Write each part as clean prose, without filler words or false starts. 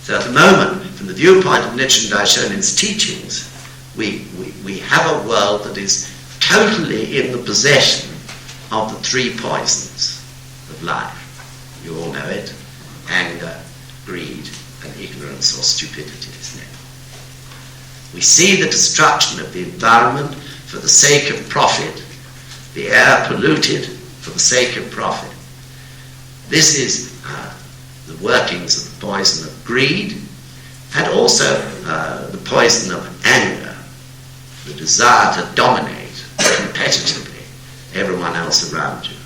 So at the moment, from the viewpoint of Nichiren Daishonin's teachings, we have a world that is totally in the possession of the three poisons of life. You all know it: anger, greed, and ignorance or stupidity, isn't it? We see the destruction of the environment for the sake of profit, the air polluted for the sake of profit. This is the workings of the poison of greed, and also the poison of anger, the desire to dominate competitively everyone else around you.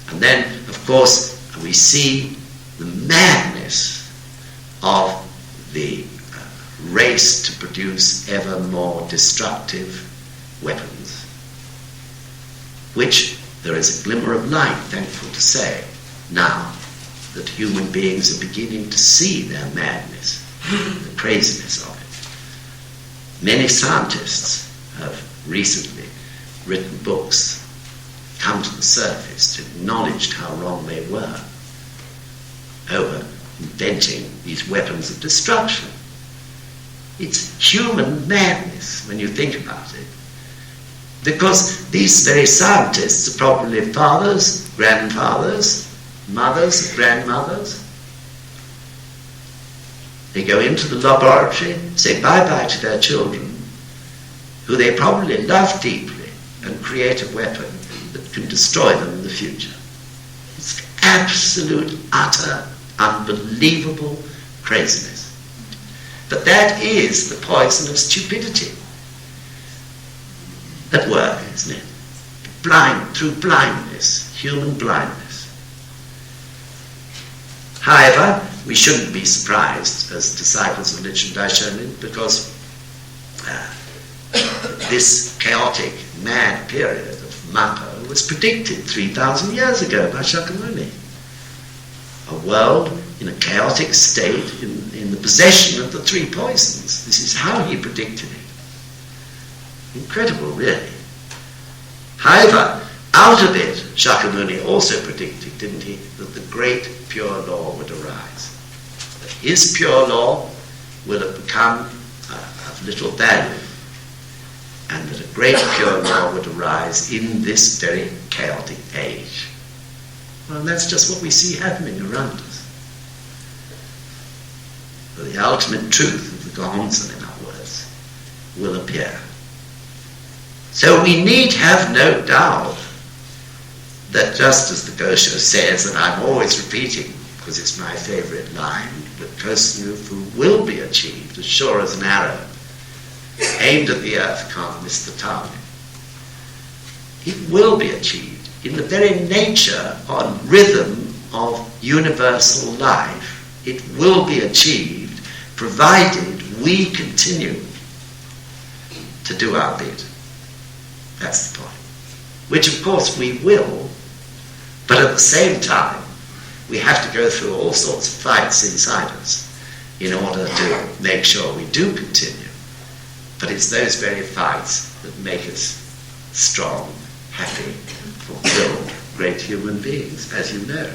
And then, of course, we see the madness of the race to produce ever more destructive weapons, which there is a glimmer of light, thankful to say, now that human beings are beginning to see their madness, the craziness of it. Many scientists have recently written books, come to the surface, to acknowledge how wrong they were over inventing these weapons of destruction. It's human madness when you think about it, because these very scientists are probably fathers, grandfathers, mothers, grandmothers. They go into the laboratory, say bye-bye to their children, who they probably love deeply, and create a weapon that can destroy them in the future. It's absolute, utter, unbelievable craziness. But that is the poison of stupidity at work, isn't it? Through blindness, human blindness. However, we shouldn't be surprised as disciples of Nichiren Daishonin, because this chaotic, mad period of Mappo was predicted 3,000 years ago by Shakyamuni. A world in a chaotic state, in the possession of the three poisons. This is how he predicted it. Incredible, really. However, out of it, Shakyamuni also predicted, didn't he, that the great pure law would arise. That his pure law will have become of little value, and that a great pure law would arise in this very chaotic age. Well, that's just what we see happening around us. The ultimate truth of the Gohonzon, in other words, will appear. So we need have no doubt that, just as the Gosho says, and I'm always repeating because it's my favourite line, that Kosen-rufu will be achieved as sure as an arrow aimed at the earth can't miss the target. It will be achieved in the very nature or rhythm of universal life. It will be achieved provided we continue to do our bit. That's the point. Which of course we will, but at the same time we have to go through all sorts of fights inside us in order to make sure we do continue. But it's those very fights that make us strong, happy, fulfilled, great human beings, as you know.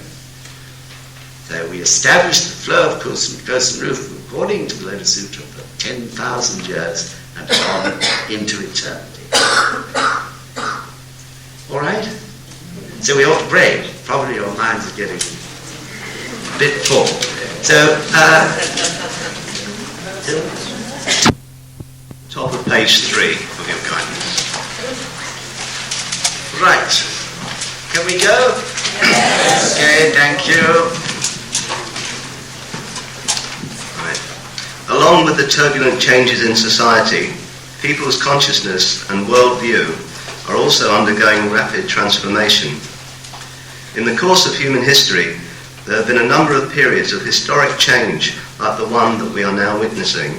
So we establish the flow of Kosen-rufu according to the Lotus Sutra for 10,000 years and on into eternity. All right? So we ought to pray. Probably your minds are getting a bit full. So, top of page 3 of your guidance. Right. Can we go? Yes. Okay, thank you. Along with the turbulent changes in society, people's consciousness and worldview are also undergoing rapid transformation. In the course of human history, there have been a number of periods of historic change like the one that we are now witnessing.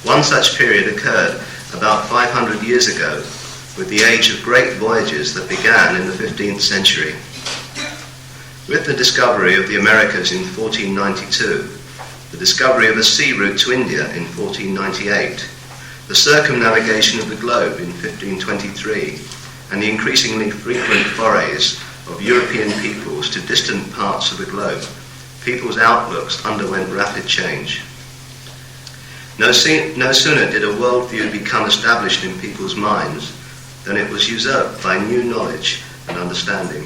One such period occurred about 500 years ago with the age of great voyages that began in the 15th century. With the discovery of the Americas in 1492, the discovery of a sea route to India in 1498, the circumnavigation of the globe in 1523, and the increasingly frequent forays of European peoples to distant parts of the globe, people's outlooks underwent rapid change. No sooner did a worldview become established in people's minds than it was usurped by new knowledge and understanding.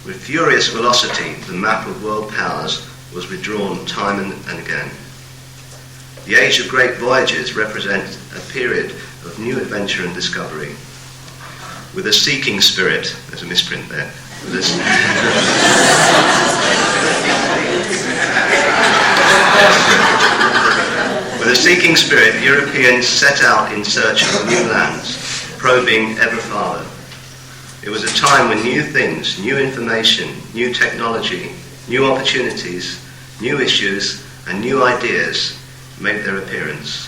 With furious velocity, the map of world powers was redrawn time and again. The age of great voyages represents a period of new adventure and discovery. With a seeking spirit, there's a misprint there. With a seeking spirit, Europeans set out in search of new lands, probing ever farther. It was a time when new things, new information, new technology, new opportunities, new issues, and new ideas made their appearance.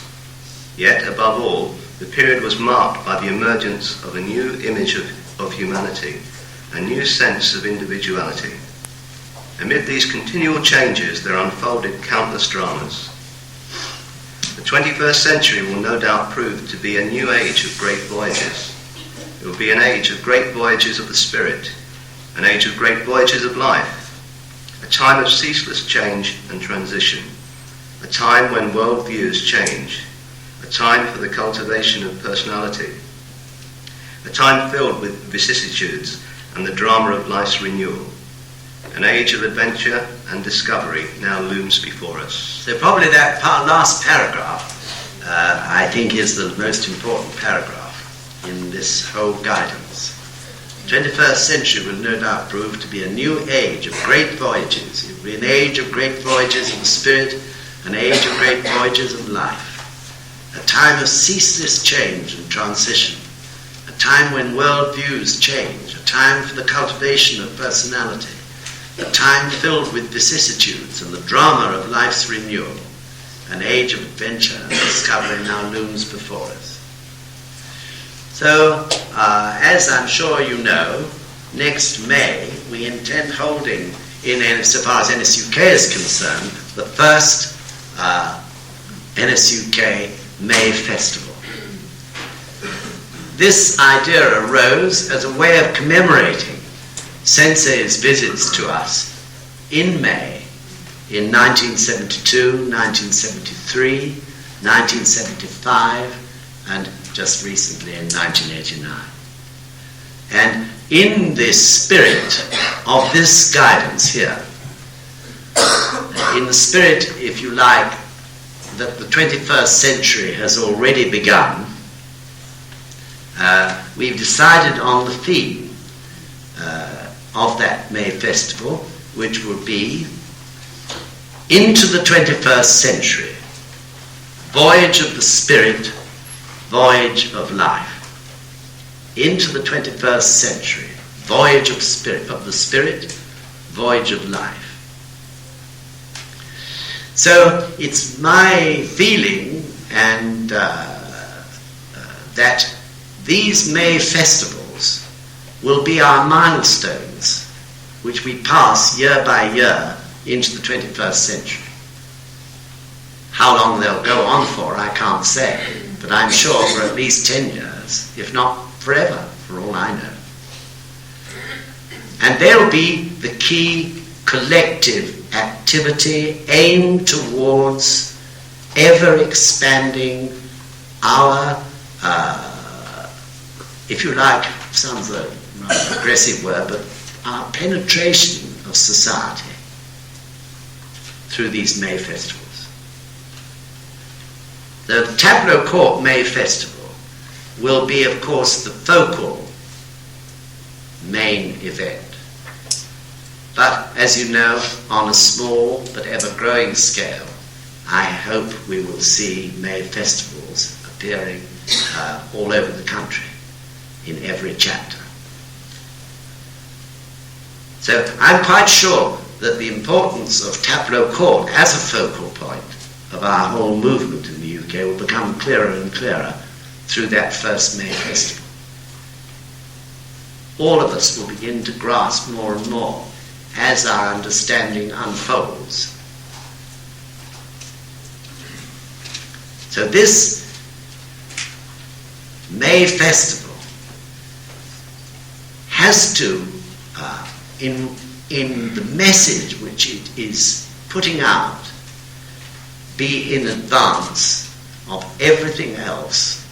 Yet, above all, the period was marked by the emergence of a new image of humanity, a new sense of individuality. Amid these continual changes, there unfolded countless dramas. The 21st century will no doubt prove to be a new age of great voyages. It will be an age of great voyages of the spirit, an age of great voyages of life, a time of ceaseless change and transition, a time when worldviews change, a time for the cultivation of personality, a time filled with vicissitudes and the drama of life's renewal. An age of adventure and discovery now looms before us. So probably that last paragraph, I think, is the most important paragraph in this whole guidance. The 21st century will no doubt prove to be a new age of great voyages. It will be an age of great voyages of the spirit, an age of great voyages of life, a time of ceaseless change and transition, a time when worldviews change, a time for the cultivation of personality, a time filled with vicissitudes and the drama of life's renewal, an age of adventure and discovery now looms before us. So, as I'm sure you know, next May we intend holding, so far as NSUK is concerned, the first NSUK May Festival. This idea arose as a way of commemorating Sensei's visits to us in May in 1972, 1973, 1975, and just recently in 1989. And in this spirit of this guidance here, in the spirit, if you like, that the 21st century has already begun, we've decided on the theme of that May Festival, which will be Into the 21st Century, Voyage of the Spirit, Voyage of Life. Into the 21st Century, Voyage of the Spirit, Voyage of Life. So it's my feeling and that these May festivals will be our milestones which we pass year by year into the 21st century. How long they'll go on for, I can't say, but I'm sure for at least 10 years, if not forever, for all I know. And they'll be the key collective activity aimed towards ever expanding our, if you like, sounds a rather aggressive word, but our penetration of society through these May festivals. The Tableau Court May Festival will be, of course, the focal main event. But, as you know, on a small but ever-growing scale, I hope we will see May festivals appearing all over the country, in every chapter. So I'm quite sure that the importance of Tableau Court as a focal point of our whole movement in the UK will become clearer and clearer through that first May Festival. All of us will begin to grasp more and more as our understanding unfolds. So this May Festival has to, in in the message which it is putting out be in advance of everything else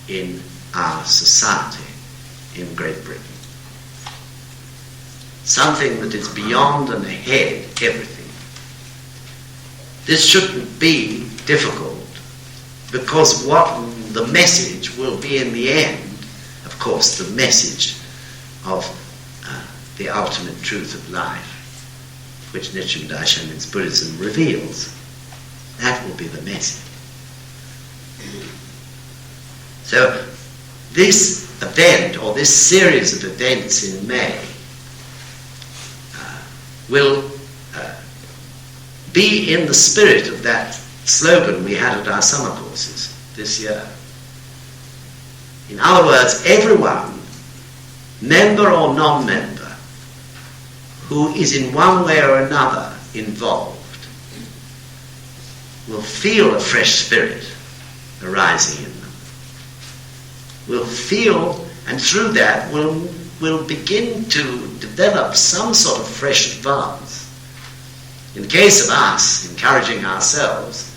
in our society in Great Britain. Something that is beyond and ahead everything. This shouldn't be difficult, because what the message will be in the end, of course, the message of the ultimate truth of life, which Nichiren Daishonin's Buddhism reveals. That will be the message. So this event, or this series of events in May, will be in the spirit of that slogan we had at our summer courses this year. In other words, everyone, member or non-member, who is in one way or another involved, will feel a fresh spirit arising in them. Will feel, and through that will begin to develop some sort of fresh advance. In the case of us, encouraging ourselves,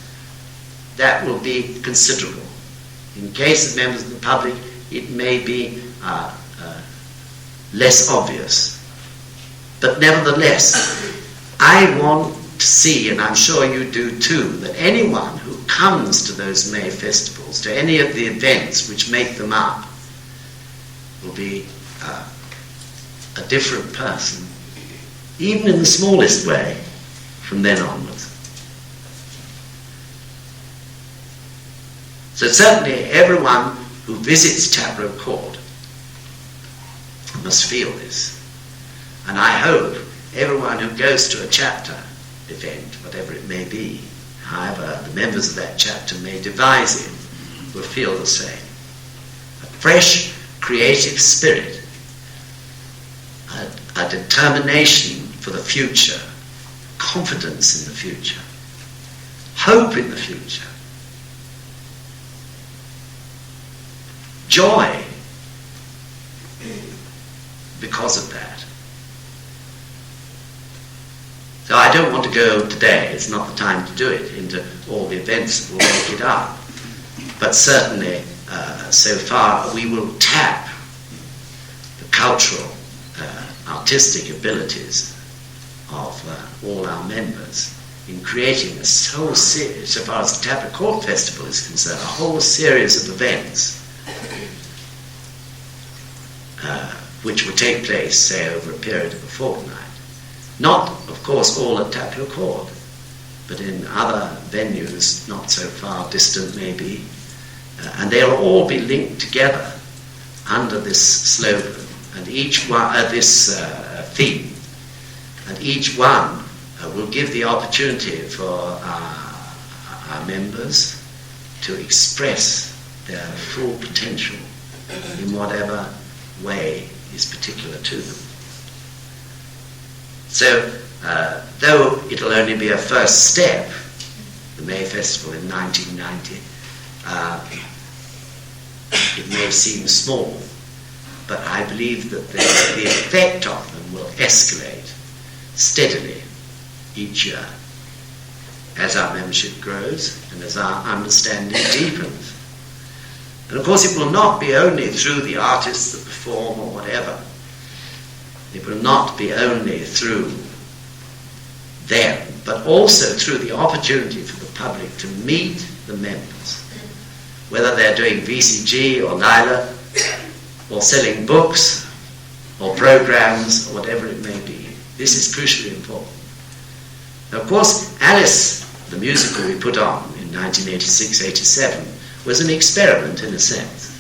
that will be considerable. In the case of members of the public, it may be less obvious. But nevertheless, I want to see, and I'm sure you do too, that anyone who comes to those May festivals, to any of the events which make them up, will be a different person, even in the smallest way, from then onwards. So certainly everyone who visits Tableau Court must feel this. And I hope everyone who goes to a chapter event, whatever it may be, however the members of that chapter may devise it, will feel the same. A fresh, creative spirit, a determination for the future, confidence in the future, hope in the future, joy because of that. So I don't want to go today, it's not the time to do it, into all the events that will make it up. But certainly, so far, we will tap the cultural, artistic abilities of all our members in creating a whole series, so far as the Tableau Court Festival is concerned, a whole series of events which will take place, say, over a period of a fortnight. Not, of course, all at Tableau Court, but in other venues, not so far distant maybe, and they'll all be linked together under this slogan, and each one, this theme, and each one will give the opportunity for our members to express their full potential in whatever way is particular to them. So, though it'll only be a first step, the May Festival in 1990, it may seem small, but I believe that the effect of them will escalate steadily each year as our membership grows and as our understanding deepens. And of course it will not be only through the artists that perform or whatever. It will not be only through them, but also through the opportunity for the public to meet the members, whether they're doing VCG or Lila, or selling books, or programs, or whatever it may be. This is crucially important. Now, of course, Alice, the musical we put on in 1986-87, was an experiment in a sense.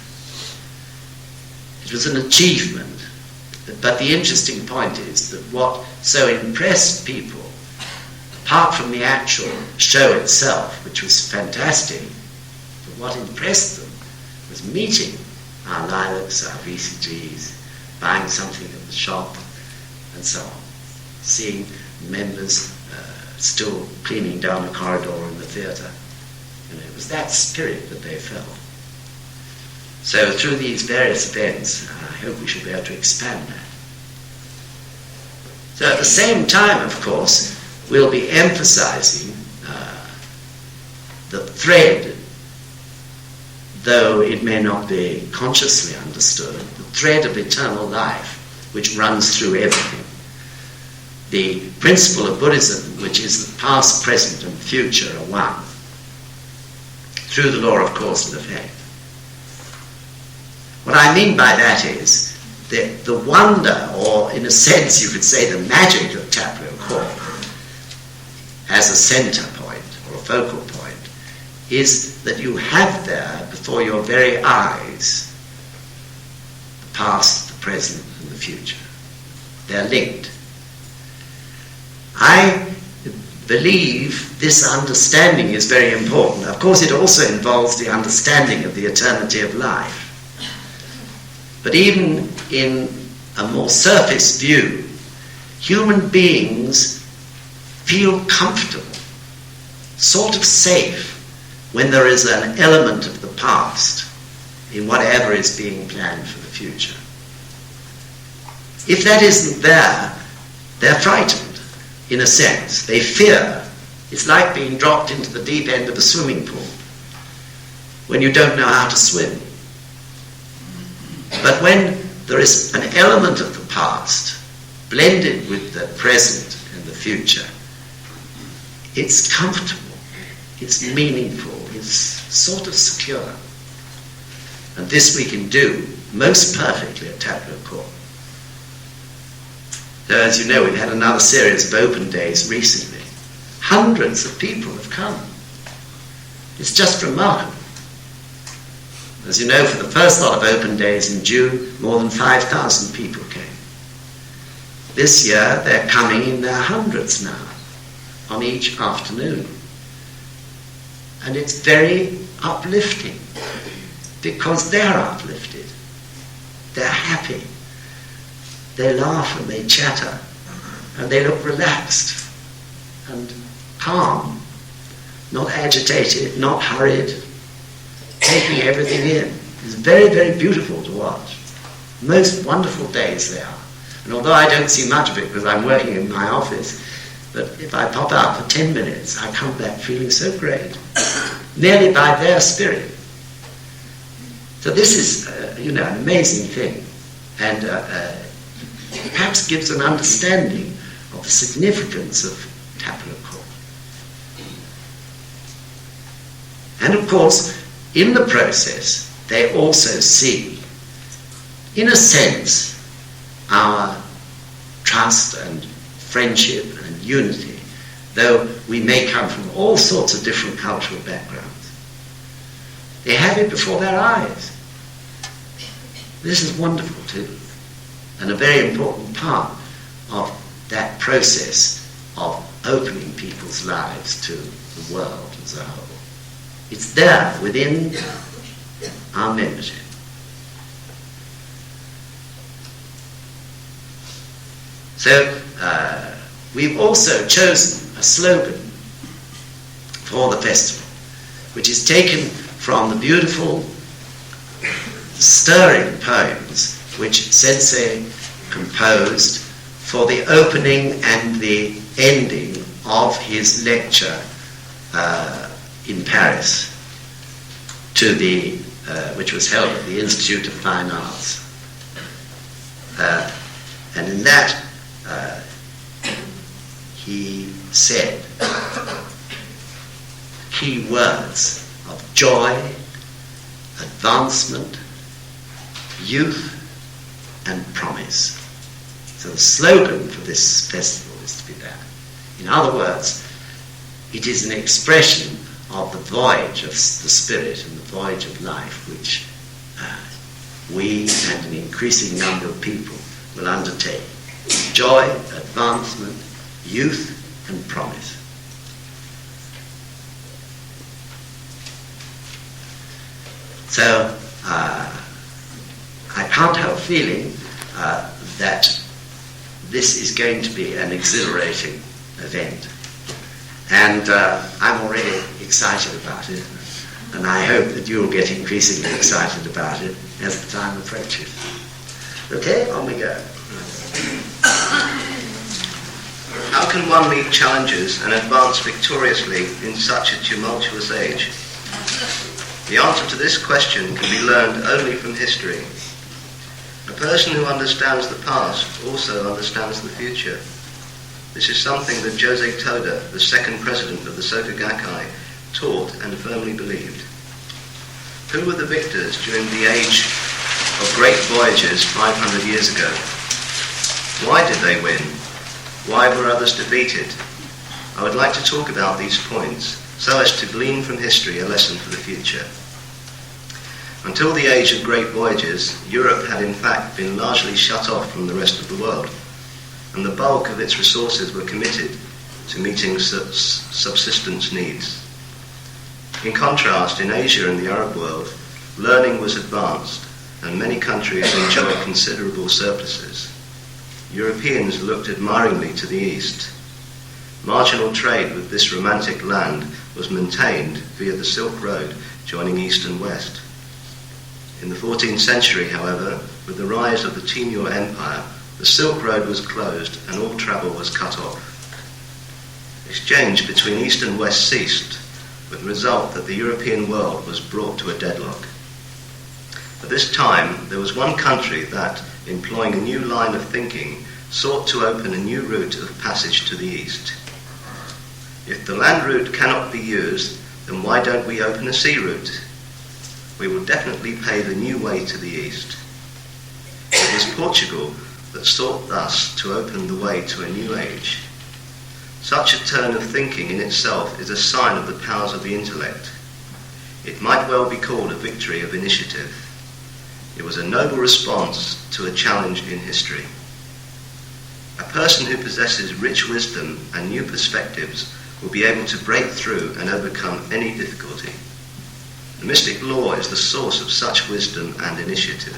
It was an achievement. But the interesting point is that what so impressed people, apart from the actual show itself, which was fantastic, but what impressed them was meeting our lilacs, our VCGs, buying something at the shop, and so on. Seeing members still cleaning down a corridor in the theatre. And it was that spirit that they felt. So through these various events, I hope we shall be able to expand that. So at the same time, of course, we'll be emphasizing the thread, though it may not be consciously understood, the thread of eternal life which runs through everything. The principle of Buddhism, which is that past, present and future are one, through the law of cause and effect. What I mean by that is that the wonder, or in a sense you could say the magic of Taplio Court as a center point or a focal point, is that you have there before your very eyes the past, the present and the future. They're linked. I believe this understanding is very important. Of course, it also involves the understanding of the eternity of life. But even in a more surface view, human beings feel comfortable, sort of safe, when there is an element of the past in whatever is being planned for the future. If that isn't there, they're frightened, in a sense. They fear. It's like being dropped into the deep end of a swimming pool when you don't know how to swim. But when there is an element of the past blended with the present and the future, it's comfortable, it's meaningful, it's sort of secure. And this we can do most perfectly at Taplio Court. So as you know, we've had another series of open days recently. Hundreds of people have come. It's just remarkable. As you know, for the first lot of open days in June, more than 5,000 people came. This year, they're coming in their hundreds now, on each afternoon. And it's very uplifting, because they're uplifted. They're happy. They laugh and they chatter, and they look relaxed and calm, not agitated, not hurried, taking everything in. It's very, very beautiful to watch. Most wonderful days they are. And although I don't see much of it because I'm working in my office, but if I pop out for 10 minutes, I come back feeling so great, nearly by their spirit. So this is, an amazing thing, and perhaps gives an understanding of the significance of Taplio Court. And of course, in the process, they also see, in a sense, our trust and friendship and unity, though we may come from all sorts of different cultural backgrounds. They have it before their eyes. This is wonderful too, and a very important part of that process of opening people's lives to the world as a whole. It's there within our membership. So we've also chosen a slogan for the festival, which is taken from the beautiful, stirring poems which Sensei composed for the opening and the ending of his lecture in Paris, which was held at the Institute of Fine Arts. And in that, he said key words of joy, advancement, youth, and promise. So the slogan for this festival is to be that. In other words, it is an expression of the voyage of the spirit and the voyage of life which we and an increasing number of people will undertake. Joy, advancement, youth, and promise. So I can't help feeling that this is going to be an exhilarating event. And I'm already excited about it, and I hope that you'll get increasingly excited about it as the time approaches. Okay, on we go. can one meet challenges and advance victoriously in such a tumultuous age? The answer to this question can be learned only from history. A person who understands the past also understands the future. This is something that Jose Toda, the second president of the Soka Gakkai, taught and firmly believed. Who were the victors during the age of great voyages 500 years ago? Why did they win? Why were others defeated? I would like to talk about these points so as to glean from history a lesson for the future. Until the age of great voyages, Europe had in fact been largely shut off from the rest of the world, and the bulk of its resources were committed to meeting subsistence needs. In contrast, in Asia and the Arab world, learning was advanced, and many countries enjoyed considerable surpluses. Europeans looked admiringly to the east. Marginal trade with this romantic land was maintained via the Silk Road joining east and west. In the 14th century, however, with the rise of the Timur Empire, the Silk Road was closed and all travel was cut off. Exchange between east and west ceased, with the result that the European world was brought to a deadlock. At this time, there was one country that, employing a new line of thinking, sought to open a new route of passage to the east. If the land route cannot be used, then why don't we open a sea route? We will definitely pave a new way to the east. It was Portugal that sought thus to open the way to a new age. Such a turn of thinking in itself is a sign of the powers of the intellect. It might well be called a victory of initiative. It was a noble response to a challenge in history. A person who possesses rich wisdom and new perspectives will be able to break through and overcome any difficulty. The mystic law is the source of such wisdom and initiative.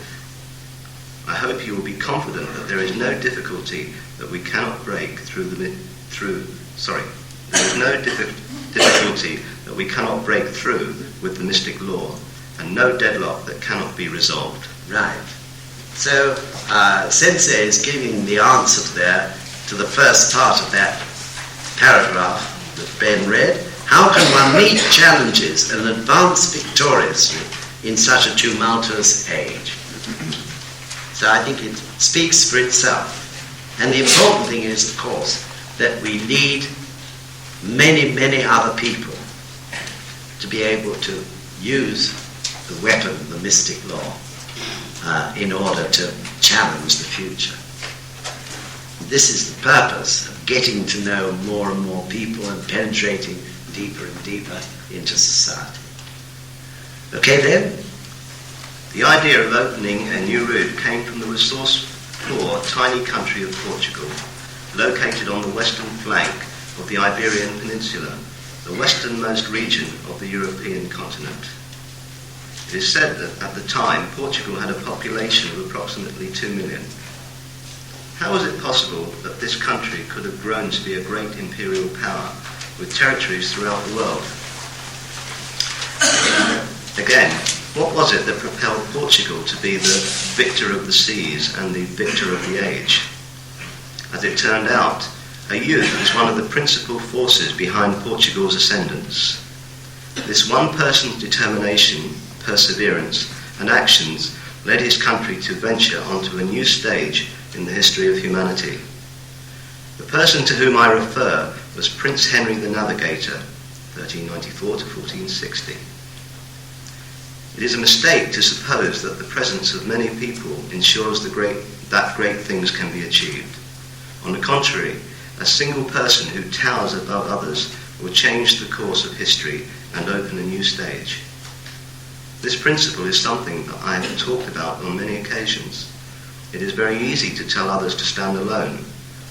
I hope you will be confident that there is no difficulty that we cannot break difficulty that we cannot break through with the mystic law, and no deadlock that cannot be resolved. Right. So, Sensei is giving the answer to the first part of that paragraph that Ben read. How can one meet challenges and advance victoriously in such a tumultuous age? So I think it speaks for itself. And the important thing is, of course, that we need many, many other people to be able to use the weapon, the mystic law, in order to challenge the future. This is the purpose of getting to know more and more people and penetrating deeper and deeper into society. Okay then? The idea of opening a new route came from the resource-poor, tiny country of Portugal, located on the western flank of the Iberian Peninsula, the westernmost region of the European continent. It is said that at the time, Portugal had a population of approximately 2 million. How was it possible that this country could have grown to be a great imperial power with territories throughout the world? Again, what was it that propelled Portugal to be the victor of the seas and the victor of the age? As it turned out, a youth was one of the principal forces behind Portugal's ascendance. This one person's determination, perseverance, and actions led his country to venture onto a new stage in the history of humanity. The person to whom I refer was Prince Henry the Navigator, 1394 to 1460. It is a mistake to suppose that the presence of many people ensures that great things can be achieved. On the contrary, a single person who towers above others will change the course of history and open a new stage. This principle is something that I have talked about on many occasions. It is very easy to tell others to stand alone,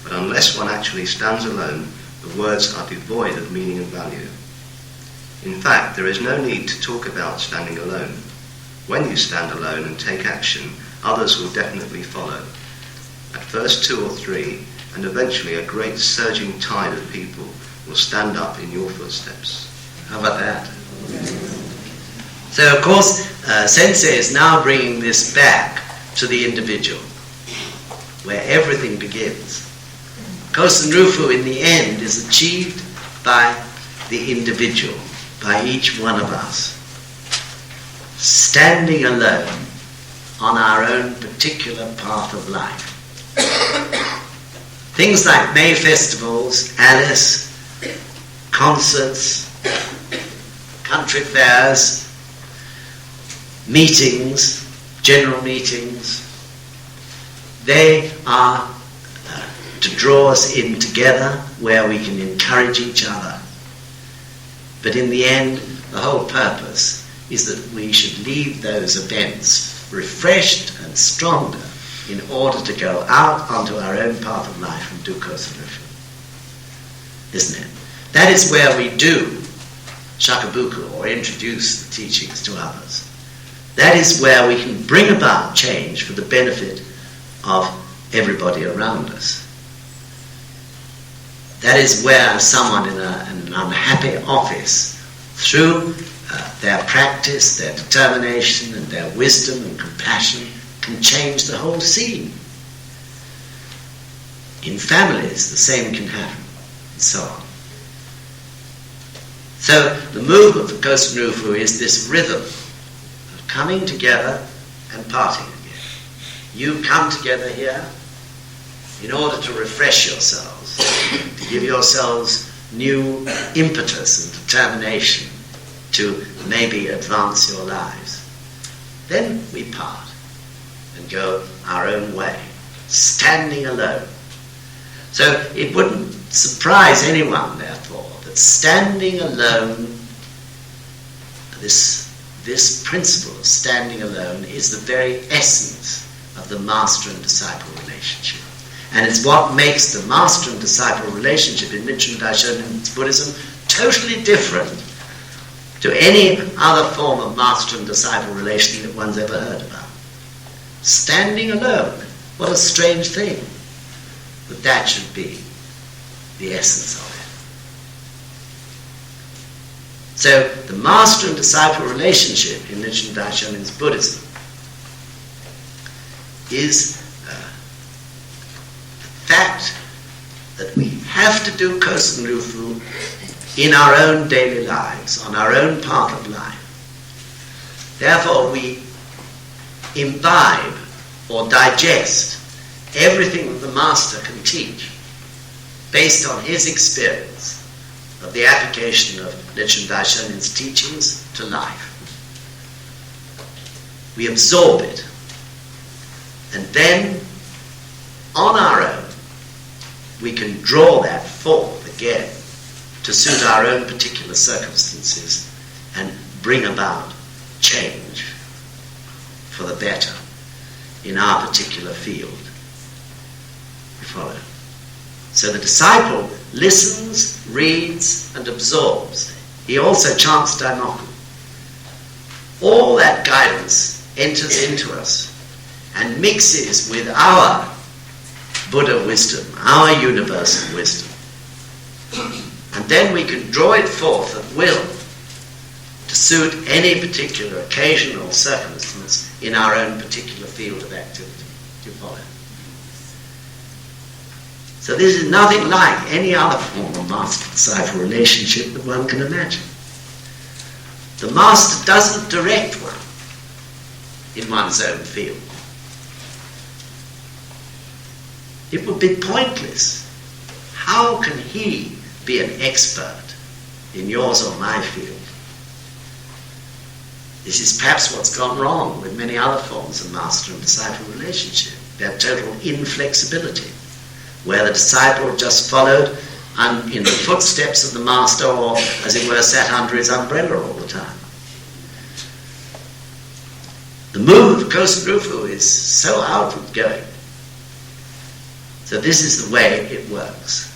but unless one actually stands alone, the words are devoid of meaning and value. In fact, there is no need to talk about standing alone. When you stand alone and take action, others will definitely follow. At first 2 or 3, and eventually a great surging tide of people will stand up in your footsteps. How about that? So, of course, Sensei is now bringing this back to the individual, where everything begins. Kosen Rufu in the end is achieved by the individual, by each one of us, standing alone on our own particular path of life. Things like May festivals, Alice, concerts, country fairs, meetings, general meetings, they are to draw us in together where we can encourage each other. But in the end, the whole purpose is that we should leave those events refreshed and stronger in order to go out onto our own path of life and do Kosen Rufu. Isn't it? That is where we do shakabuku, or introduce the teachings to others. That is where we can bring about change for the benefit of everybody around us. That is where someone in an unhappy office, through their practice, their determination and their wisdom and compassion, can change the whole scene. In families, the same can happen, and so on. So the movement for Kosen Rufu is this rhythm of coming together and parting again. You come together here in order to refresh yourselves, to give yourselves new impetus and determination to maybe advance your lives. Then we part and go our own way, standing alone. So it wouldn't surprise anyone, therefore, that standing alone, this principle of standing alone, is the very essence of the master and disciple relationship. And it's what makes the master and disciple relationship in Nichiren Daishonin Buddhism totally different to any other form of master and disciple relation that one's ever heard about. Standing alone, what a strange thing. But that should be the essence of it. So the master and disciple relationship in Nichiren Daishonin's Buddhism is the fact that we have to do Kosen Rufu in our own daily lives, on our own path of life. Therefore we imbibe or digest everything that the master can teach based on his experience of the application of Nichiren Daishonin's teachings to life. We absorb it, and then on our own we can draw that forth again to suit our own particular circumstances and bring about change for the better in our particular field. You follow? So the disciple listens, reads, and absorbs. He also chants Daimoku. All that guidance enters into us and mixes with our Buddha wisdom, our universal wisdom. And then we can draw it forth at will to suit any particular occasion or circumstance in our own particular field of activity. Do you follow? So this is nothing like any other form of master-disciple relationship that one can imagine. The master doesn't direct one in one's own field. It would be pointless. How can he be an expert in yours or my field? This is perhaps what's gone wrong with many other forms of master and disciple relationship. Their total inflexibility, where the disciple just followed in the footsteps of the master, or, as it were, sat under his umbrella all the time. The move of Kosen Rufu is so outward going. So this is the way it works.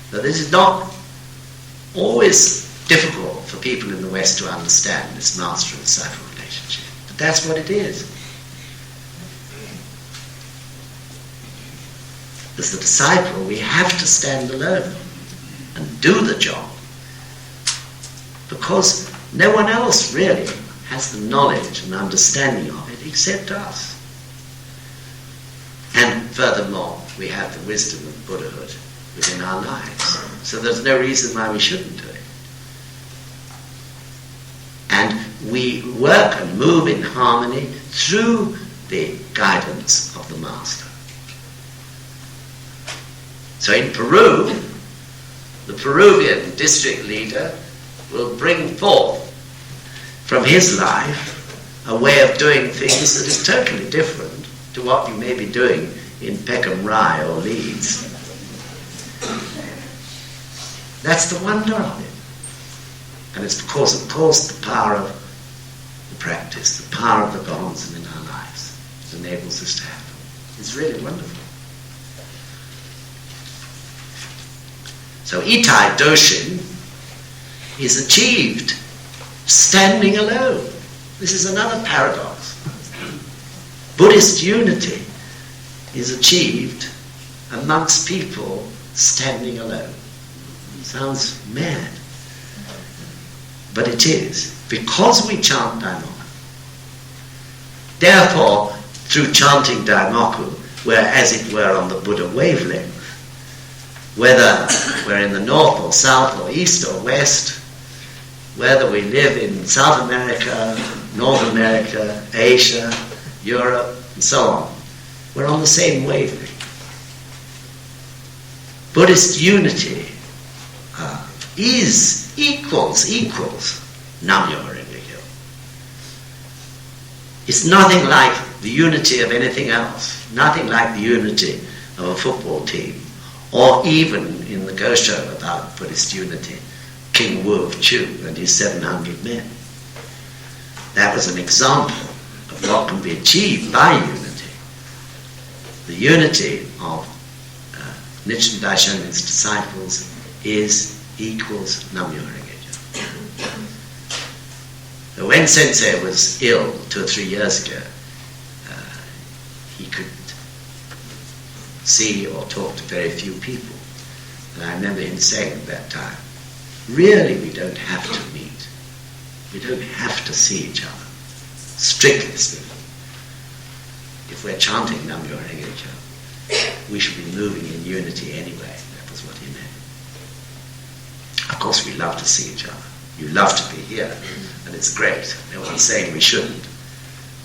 So this is not always difficult for people in the West to understand, this master and disciple relationship. But that's what it is. As the disciple, we have to stand alone and do the job, because no one else really has the knowledge and understanding of it except us. And furthermore, we have the wisdom of Buddhahood within our lives. So there's no reason why we shouldn't do it. And we work and move in harmony through the guidance of the Master. So in Peru, the Peruvian district leader will bring forth from his life a way of doing things that is totally different to what you may be doing in Peckham Rye or Leeds. That's the wonder of it. And it's because, of course, the power of the practice, the power of the Gohonzon in our lives that enables this to happen. It's really wonderful. So Itai Doshin is achieved standing alone. This is another paradox. Buddhist unity is achieved amongst people standing alone. Sounds mad. But it is. Because we chant Daimoku. Therefore, through chanting Daimoku, we're as it were on the Buddha wavelength. Whether we're in the north or south or east or west, whether we live in South America, North America, Asia, Europe, and so on, we're on the same wavelength. Buddhist unity equals Nam-myoho Renge-kyo. It's nothing like the unity of anything else, nothing like the unity of a football team, or even in the Gosho about Buddhist unity, King Wu of Chu and his 700 men. That was an example of what can be achieved by unity. The unity of Nichiren Daishonin's disciples equals Nam-myoho Renge-kyo. So when Sensei was ill 2 or 3 years ago, he could see or talk to very few people. And I remember him saying at that time, really we don't have to meet. We don't have to see each other, strictly speaking. If we're chanting Nam-myoho Renge-kyo, we should be moving in unity anyway. That was what he meant. Of course we love to see each other. You love to be here, and it's great. No one's saying we shouldn't.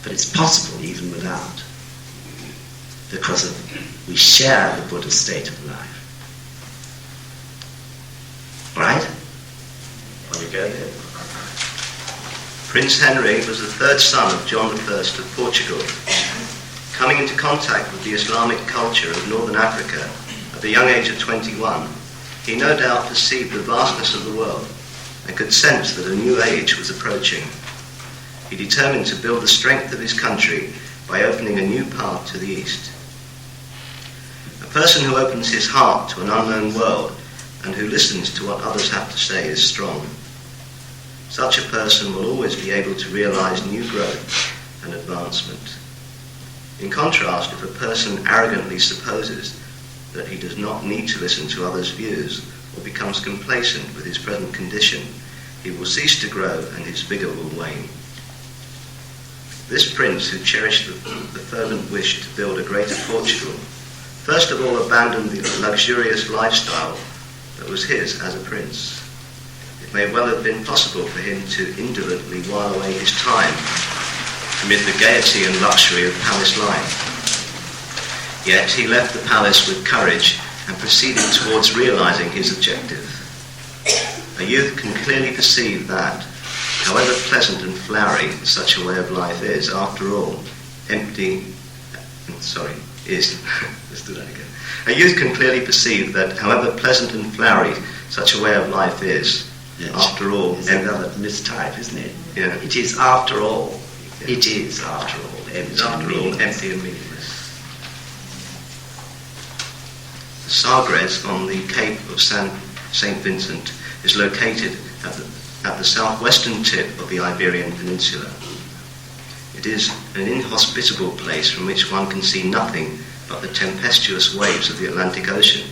But it's possible even without. Because we share the Buddha state of life. Right? Want to go there? Prince Henry was the third son of John I of Portugal. Coming into contact with the Islamic culture of Northern Africa at the young age of 21, he no doubt perceived the vastness of the world and could sense that a new age was approaching. He determined to build the strength of his country by opening a new path to the east. A person who opens his heart to an unknown world and who listens to what others have to say is strong. Such a person will always be able to realize new growth and advancement. In contrast, if a person arrogantly supposes that he does not need to listen to others' views or becomes complacent with his present condition, he will cease to grow and his vigor will wane. This prince, who cherished the fervent wish to build a greater Portugal, first of all abandoned the luxurious lifestyle that was his as a prince. It may well have been possible for him to indolently while away his time amid the gaiety and luxury of palace life. Yet he left the palace with courage and proceeded towards realizing his objective. A youth can clearly perceive that, however pleasant and flowery such a way of life is, after all, let's do that again. A youth can clearly perceive that, however pleasant and flowery such a way of life is, after all, it's another mistype, isn't it? Yeah. It is after all. It is after all empty and meaningless. Sagres on the Cape of St. Vincent is located at the southwestern tip of the Iberian Peninsula. It is an inhospitable place from which one can see nothing but the tempestuous waves of the Atlantic Ocean.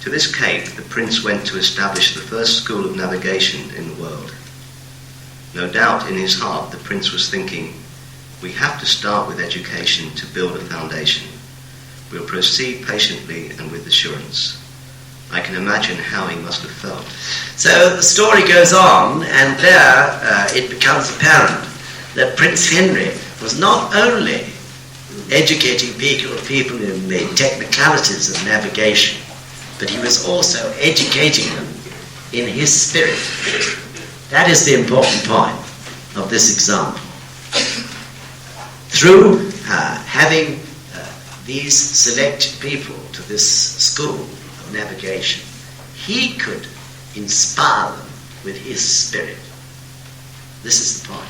To this cape, the prince went to establish the first school of navigation in the world. No doubt in his heart the prince was thinking, we have to start with education to build a foundation. will proceed patiently and with assurance. I can imagine how he must have felt. So the story goes on, and there it becomes apparent that Prince Henry was not only educating people in the technicalities of navigation, but he was also educating them in his spirit. That is the important point of this example. Through having these selected people to this school of navigation, he could inspire them with his spirit. This is the point.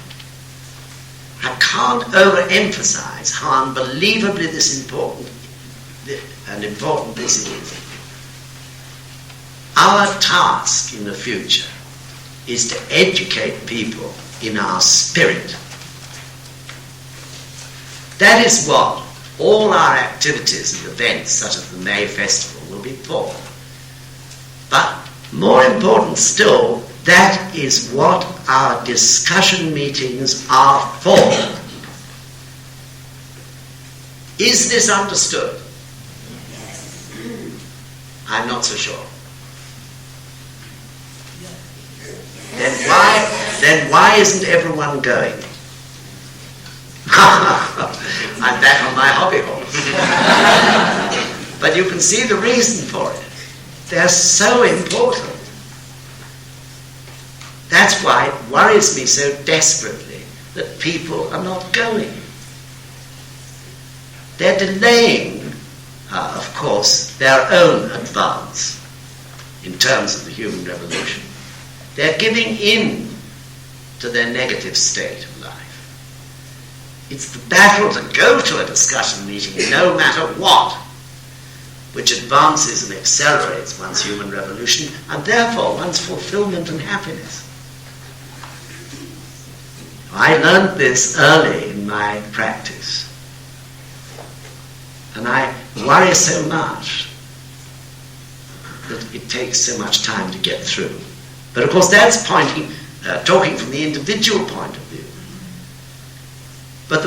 I can't overemphasize how unbelievably important this is. Our task in the future is to educate people in our spirit. That is what all our activities and events, such as the May Festival, will be for. But more important still, that is what our discussion meetings are for. Is this understood? I'm not so sure. Then why isn't everyone going? I'm back on my hobby horse. But you can see the reason for it. They're so important. That's why it worries me so desperately that people are not going. They're delaying, of course, their own advance in terms of the human revolution. They're giving in to their negative state of life. It's the battle to go to a discussion meeting no matter what, which advances and accelerates one's human revolution and therefore one's fulfillment and happiness. I learned this early in my practice, and I worry so much that it takes so much time to get through. But of course that's talking from the individual point of view. But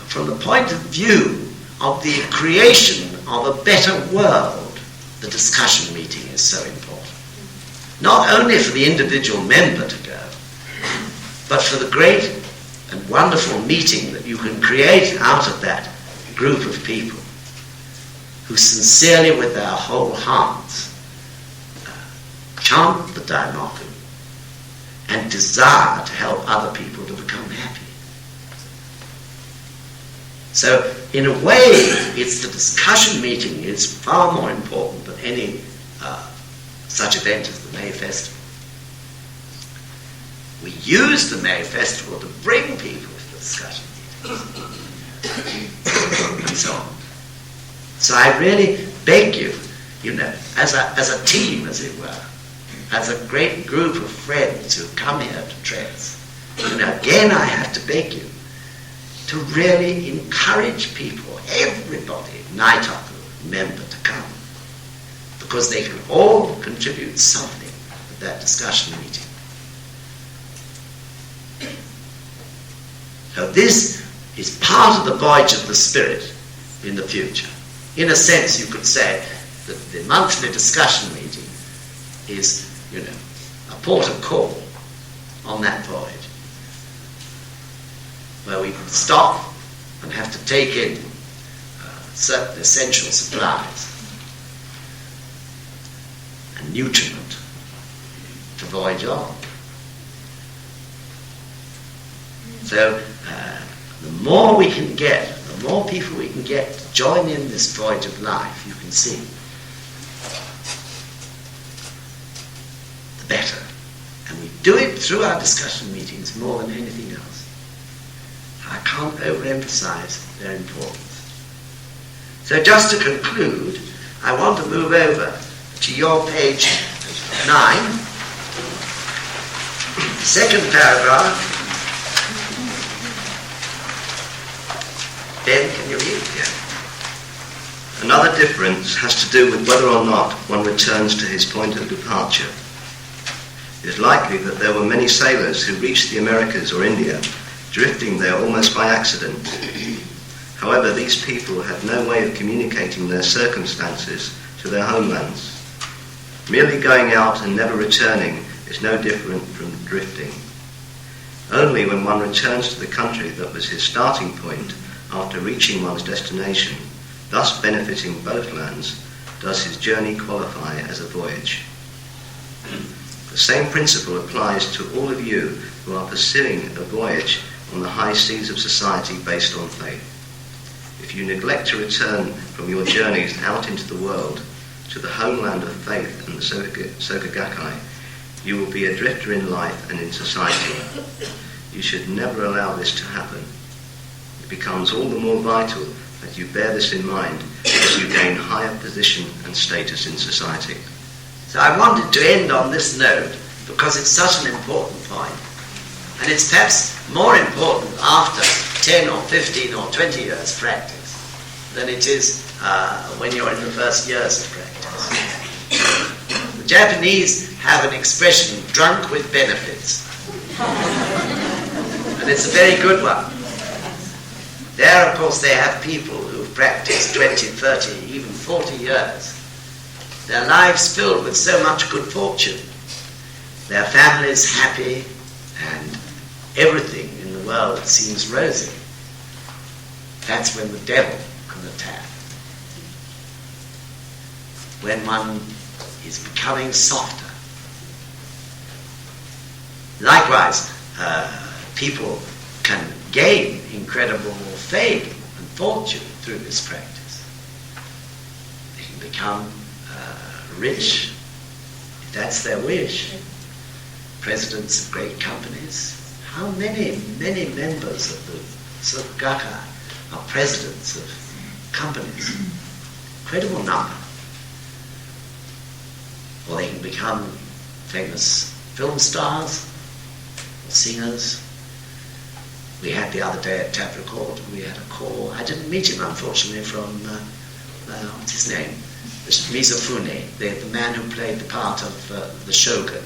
from the point of view of the creation of a better world, the discussion meeting is so important. Not only for the individual member to go, but for the great and wonderful meeting that you can create out of that group of people who sincerely, with their whole hearts, chant the Daimoku and desire to help other people to become happy. So, in a way, it's the discussion meeting is far more important than any such event as the May Festival. We use the May Festival to bring people to the discussion meetings and so on. So I really beg you, as a team, as it were, as a great group of friends who come here to Trets, again I have to beg you to really encourage people, everybody, Naitaku member, to come, because they can all contribute something at that discussion meeting. So this is part of the voyage of the spirit in the future. In a sense, you could say that the monthly discussion meeting is, a port of call on that voyage, where we stop and have to take in certain essential supplies and nutriment to voyage on. So the more we can get, the more people we can get to join in this voyage of life, you can see, the better. And we do it through our discussion meetings more than anything else. I can't overemphasize their importance. So just to conclude, I want to move over to your page 9, second paragraph. Ben, can you read? Yeah. Another difference has to do with whether or not one returns to his point of departure. It is likely that there were many sailors who reached the Americas or India, drifting there almost by accident, However, these people had no way of communicating their circumstances to their homelands. Merely going out and never returning is no different from drifting. Only when one returns to the country that was his starting point after reaching one's destination, thus benefiting both lands, does his journey qualify as a voyage. The same principle applies to all of you who are pursuing a voyage on the high seas of society based on faith. If you neglect to return from your journeys out into the world, to the homeland of faith and the Soka Gakkai, you will be a drifter in life and in society. You should never allow this to happen. It becomes all the more vital that you bear this in mind as you gain higher position and status in society. So I wanted to end on this note because it's such an important point. And it's perhaps more important after 10 or 15 or 20 years practice than it is when you're in the first years of practice. The Japanese have an expression, drunk with benefits. And it's a very good one. There, of course, they have people who've practiced 20, 30, even 40 years. Their lives filled with so much good fortune. Their families happy, and everything in the world seems rosy. That's when the devil can attack. When one is becoming softer. Likewise, people can gain incredible fame and fortune through this practice. They can become rich, if that's their wish. Presidents of great companies. How many members of the Soka Gakkai are presidents of companies? Incredible number. Or they can become famous film stars or singers. We had the other day at Tap Record, we had a call. I didn't meet him, unfortunately, from, what's his name? Mizufune, the man who played the part of the shogun.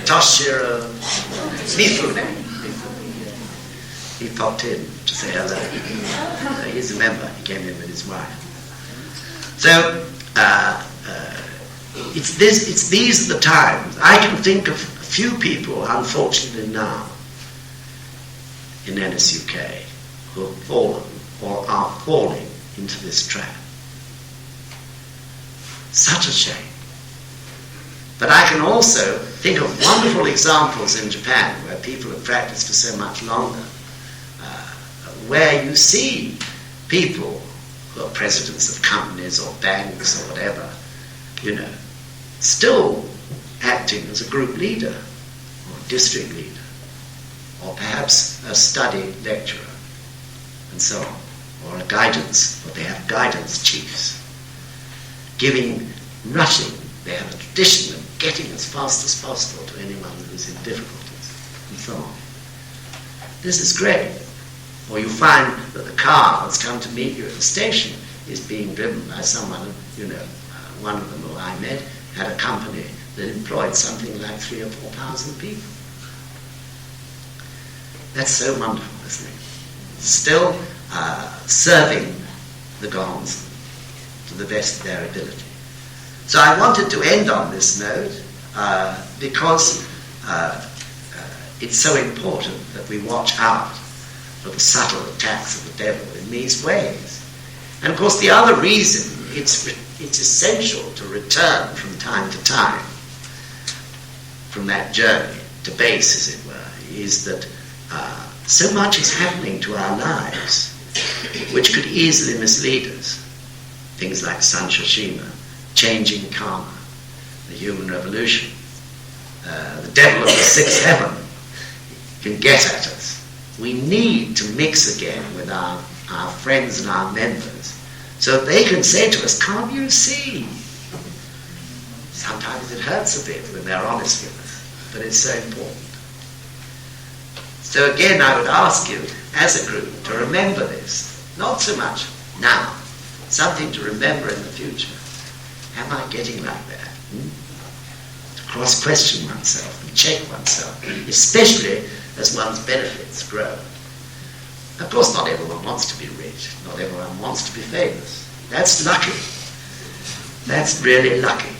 Toshiro Mifune. He popped in to say hello. He's a member. He came in with his wife. So it's these are the times. I can think of a few people, unfortunately now, in NSUK who have fallen or are falling into this trap. Such a shame. But I can also think of wonderful examples in Japan where people have practiced for so much longer, where you see people who are presidents of companies or banks or whatever, still acting as a group leader or district leader or perhaps a study lecturer and so on, or a guidance, or they have guidance chiefs rushing. They have a tradition of getting as fast as possible to anyone who's in difficulties, and so on. This is great. Or you find that the car that's come to meet you at the station is being driven by someone, one of them who I met had a company that employed something like 3,000 or 4,000 people. That's so wonderful, isn't it? Still serving the gods to the best of their ability. So I wanted to end on this note because it's so important that we watch out for the subtle attacks of the devil in these ways. And of course the other reason it's essential to return from time to time from that journey to base, as it were, is that so much is happening to our lives which could easily mislead us. Things like Sanshashima, changing karma, the human revolution, the devil of the sixth heaven can get at us. We need to mix again with our friends and our members so that they can say to us, can't you see? Sometimes it hurts a bit when they're honest with us, but it's so important. So again, I would ask you, as a group, to remember this. Not so much now, something to remember in the future. Am I getting like that? To cross-question oneself and check oneself, especially as one's benefits grow. Of course, not everyone wants to be rich. Not everyone wants to be famous. That's lucky. That's really lucky.